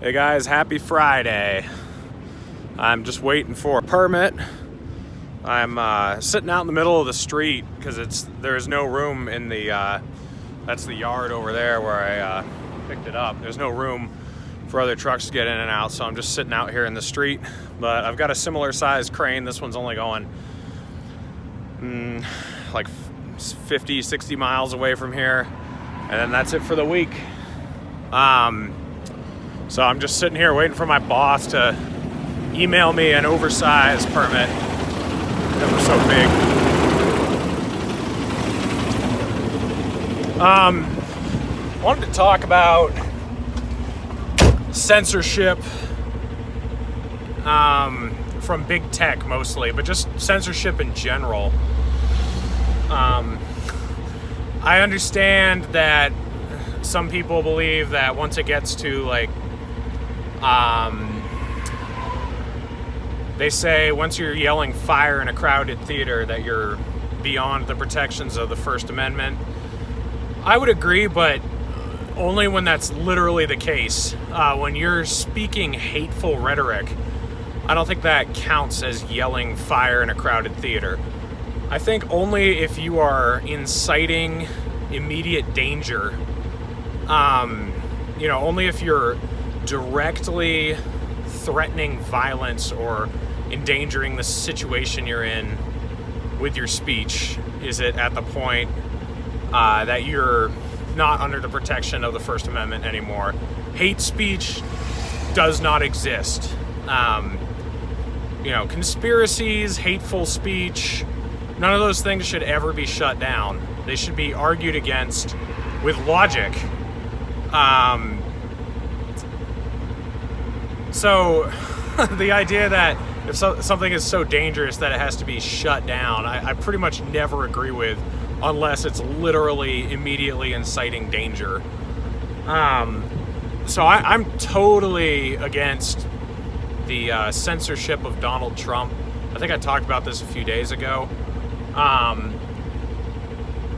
Hey guys, happy Friday. I'm just waiting for a permit. I'm sitting out in the middle of the street because there's no room in the, that's the yard over there where I picked it up. There's no room for other trucks to get in and out, so I'm just sitting out here in the street. But I've got a similar sized crane. This one's only going like 50, 60 miles away from here. And then that's it for the week. So I'm just sitting here waiting for my boss to email me an oversized permit because we're so big. Wanted to talk about censorship from big tech mostly, but just censorship in general. I understand that some people believe that once it gets to like they say once you're yelling fire in a crowded theater that you're beyond the protections of the First Amendment. I would agree, but only when that's literally the case. When you're speaking hateful rhetoric, I don't think that counts as yelling fire in a crowded theater. I think only if you are inciting immediate danger, only if you're directly threatening violence or endangering the situation you're in with your speech is it at the point that you're not under the protection of the First Amendment anymore. Hate speech does not exist. Conspiracies, hateful speech, none of those things should ever be shut down. They should be argued against with logic. So the idea that if something is so dangerous that it has to be shut down, I pretty much never agree with unless it's literally immediately inciting danger. So I'm totally against the censorship of Donald Trump. I think I talked about this a few days ago.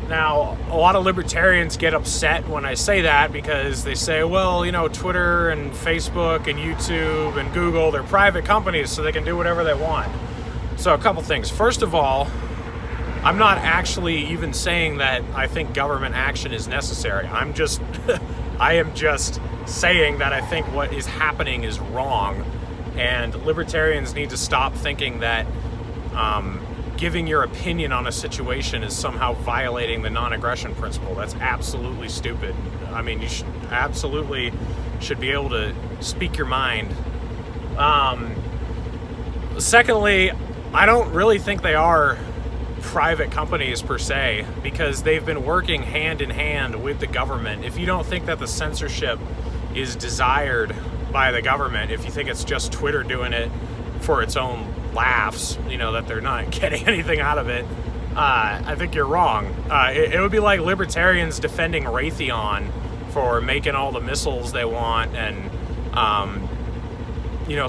Now, a lot of libertarians get upset when I say that because they say, well, Twitter and Facebook and YouTube and Google, they're private companies, so they can do whatever they want. So a couple things. First of all, I'm not actually even saying that I think government action is necessary. I am just saying that I think what is happening is wrong, and libertarians need to stop thinking that giving your opinion on a situation is somehow violating the non-aggression principle. That's absolutely stupid. I mean, you should be able to speak your mind. Secondly, I don't really think they are private companies per se, because they've been working hand in hand with the government. If you don't think that the censorship is desired by the government, if you think it's just Twitter doing it for its own laughs, that they're not getting anything out of it, I think you're wrong. It would be like libertarians defending Raytheon for making all the missiles they want and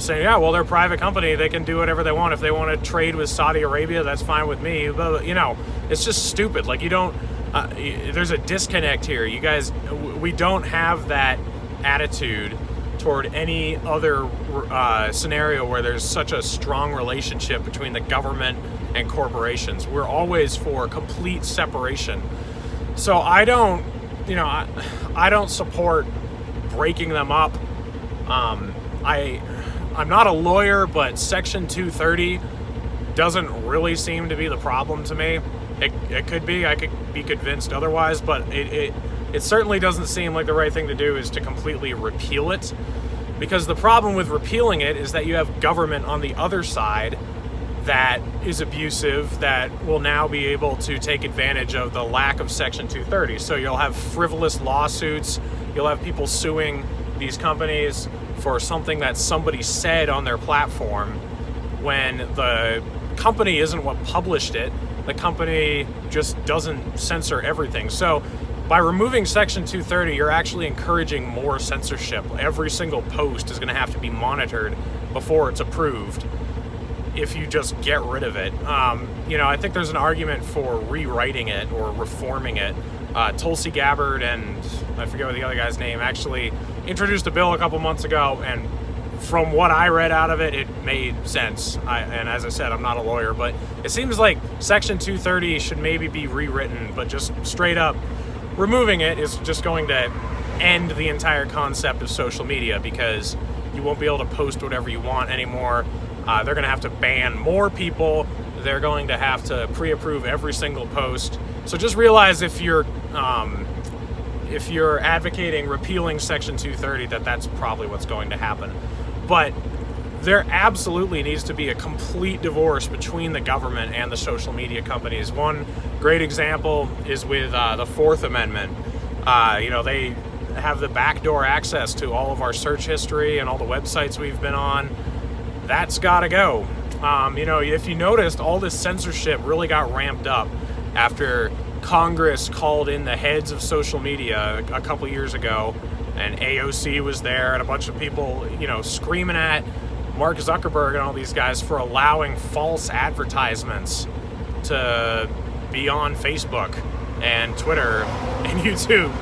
saying, yeah, well, they're a private company, they can do whatever they want. If they want to trade with Saudi Arabia, that's fine with me. But it's just stupid. Like, you don't there's a disconnect here. You guys, we don't have that attitude toward any other scenario where there's such a strong relationship between the government and corporations. We're always for complete separation. So I don't support breaking them up. I'm not a lawyer, but Section 230 doesn't really seem to be the problem to me. It could be. I could be convinced otherwise, but it certainly doesn't seem like the right thing to do is to completely repeal it, because the problem with repealing it is that you have government on the other side that is abusive, that will now be able to take advantage of the lack of Section 230. So you'll have frivolous lawsuits, you'll have people suing these companies for something that somebody said on their platform when the company isn't what published it. The company just doesn't censor everything. So by removing Section 230, you're actually encouraging more censorship. Every single post is going to have to be monitored before it's approved if you just get rid of it. I think there's an argument for rewriting it or reforming it. Tulsi Gabbard and I forget what the other guy's name, actually introduced a bill a couple months ago, and from what I read out of it, it made sense. And as I said, I'm not a lawyer, but it seems like Section 230 should maybe be rewritten, but just straight up removing it is just going to end the entire concept of social media, because you won't be able to post whatever you want anymore. They're going to have to ban more people. They're going to have to pre-approve every single post. So just realize if you're advocating repealing Section 230, that's probably what's going to happen. But there absolutely needs to be a complete divorce between the government and the social media companies. One great example is with the Fourth Amendment. They have the backdoor access to all of our search history and all the websites we've been on. That's got to go. If you noticed, all this censorship really got ramped up after Congress called in the heads of social media a couple years ago, and AOC was there, and a bunch of people, screaming at Mark Zuckerberg and all these guys for allowing false advertisements to be on Facebook and Twitter and YouTube.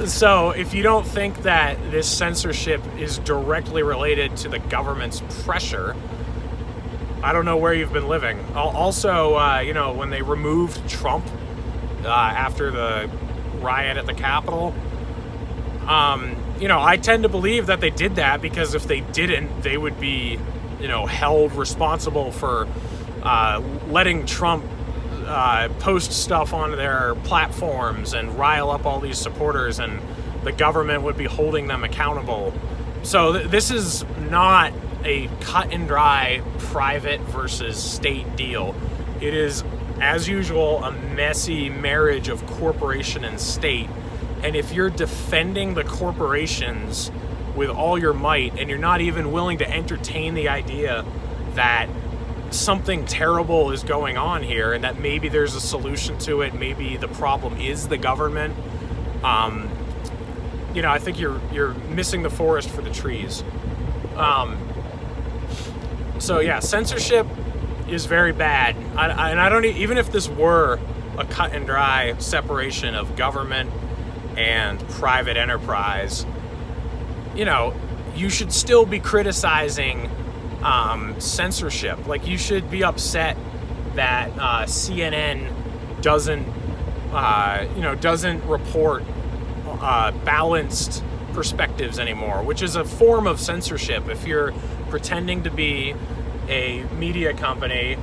So if you don't think that this censorship is directly related to the government's pressure, I don't know where you've been living. Also, when they removed Trump after the riot at the Capitol, I tend to believe that they did that because if they didn't, they would be, held responsible for letting Trump post stuff on their platforms and rile up all these supporters, and the government would be holding them accountable. So this is not a cut and dry private versus state deal. It is, as usual, a messy marriage of corporation and state. And if you're defending the corporations with all your might, and you're not even willing to entertain the idea that something terrible is going on here and that maybe there's a solution to it, maybe the problem is the government, I think you're missing the forest for the trees. So yeah, censorship is very bad. I don't even if this were a cut and dry separation of government and private enterprise, you should still be criticizing censorship. Like, you should be upset that CNN doesn't report balanced perspectives anymore, which is a form of censorship. If you're pretending to be a media company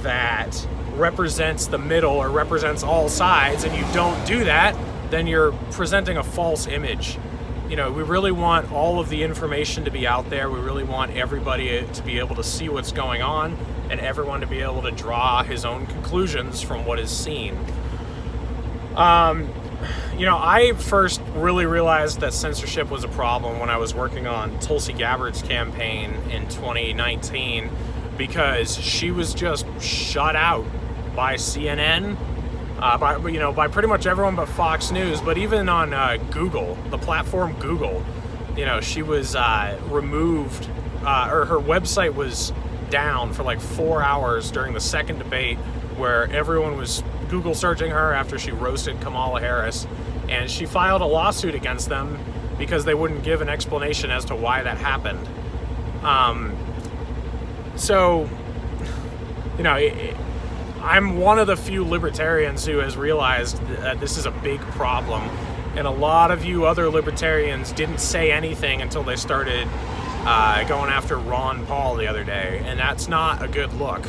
that represents the middle or represents all sides and you don't do that, then you're presenting a false image. We really want all of the information to be out there. We really want everybody to be able to see what's going on and everyone to be able to draw his own conclusions from what is seen. I first really realized that censorship was a problem when I was working on Tulsi Gabbard's campaign in 2019, because she was just shut out by CNN, by pretty much everyone but Fox News, but even on Google, the platform Google, she was removed, or her website was down for like 4 hours during the second debate, where everyone was Google searching her after she roasted Kamala Harris, and she filed a lawsuit against them because they wouldn't give an explanation as to why that happened. I'm one of the few libertarians who has realized that this is a big problem, and a lot of you other libertarians didn't say anything until they started going after Ron Paul the other day, and that's not a good look.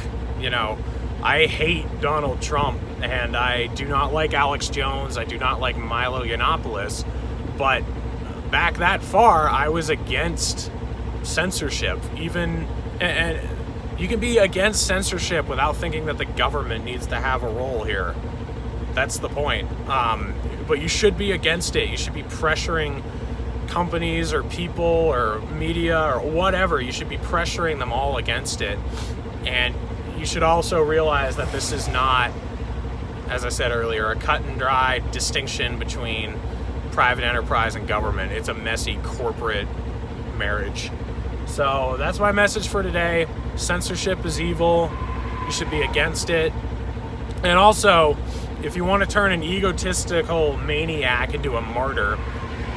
I hate Donald Trump, and I do not like Alex Jones, I do not like Milo Yiannopoulos, but back that far, I was against censorship. And you can be against censorship without thinking that the government needs to have a role here. That's the point. But you should be against it. You should be pressuring companies or people or media or whatever. You should be pressuring them all against it. And you should also realize that this is not, as I said earlier, a cut and dry distinction between private enterprise and government. It's a messy corporate marriage. So that's my message for today. Censorship is evil. You should be against it. And also, if you want to turn an egotistical maniac into a martyr,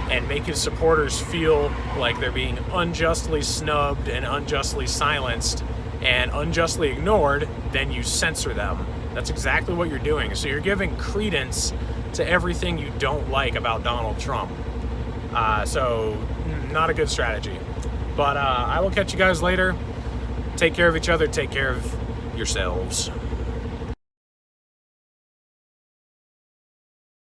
and make his supporters feel like they're being unjustly snubbed and unjustly silenced and unjustly ignored, then you censor them. That's exactly what you're doing. So you're giving credence to everything you don't like about Donald Trump. So not a good strategy. But I will catch you guys later. Take care of each other. Take care of yourselves.